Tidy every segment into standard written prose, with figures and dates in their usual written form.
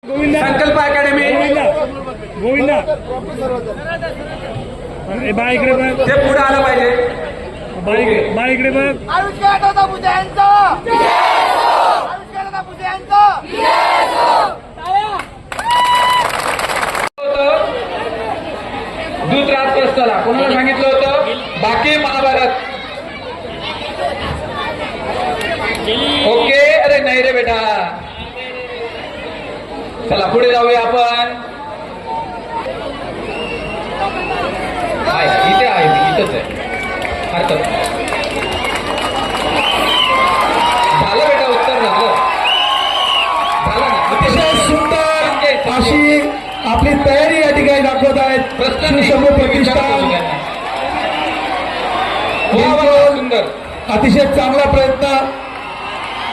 संकल्प अकॅडमी गोविंदा बा इकडे बघ, ते पुढे आलं पाहिजे. बा इकडे बघ. आयुष्यात पुजायांचा आयुष्यात पुजायांचा दूध राजप्रस्थाला कोणाला सांगितलं होतं? बाकी महाभारत. ओके. अरे नाही रे बेटा, चला पुढे जाऊया आपण. इथे आहे, इथंच आहे. हरकत झालं बेटा, उत्तर झालं ना. अतिशय सुंदर अशी आपली तयारी या ठिकाणी दाखवत आहेत शिवशंभू प्रतिष्ठान. सुंदर, अतिशय चांगला प्रयत्न.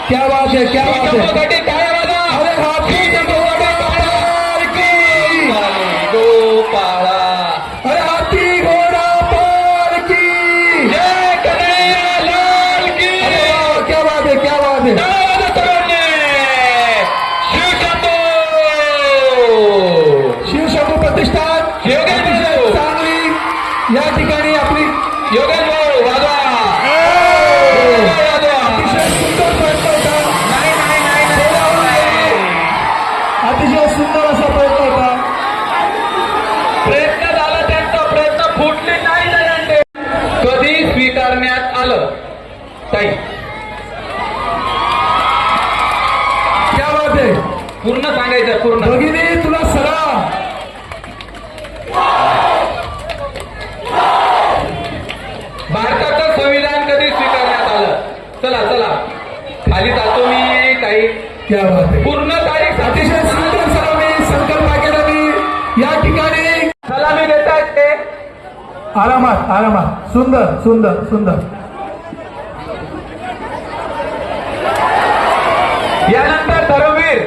क्या बात है, क्या बात है. काय वाजा. अरे हाती गोपाळा. अरे हाती घोडा पार की. जय कन्हैया लाल की. अरे वाह, क्या बात है, क्या बात है. शिवशंभू प्रतिष्ठान अतिशय चांगली या ठिकाणी आपली योगेश भाऊ वाजवा. अतिशय सुंदर प्रयत्न होता. नाही. अतिशय सुंदर असा प्रयत्न होता. प्रयत्न झाला, त्यांचा प्रयत्न फुटले नाही जयंते. कधी स्वीकारण्यात आलं ताई? क्या बात है. पूर्ण सांगायचं, पूर्ण. भगिनी तुला सलाम. भारताचं संविधान कधी स्वीकारण्यात आलं? चला चला खाली जातो मी. काही क्या बात है. पूर्ण तारीख. अतिशय सुंदर सलामी संकल्प अकॅडमी या ठिकाणी. सलामी देतात ते. आरामात आरामात. सुंदर सुंदर सुंदर. यानंतर धर्मवीर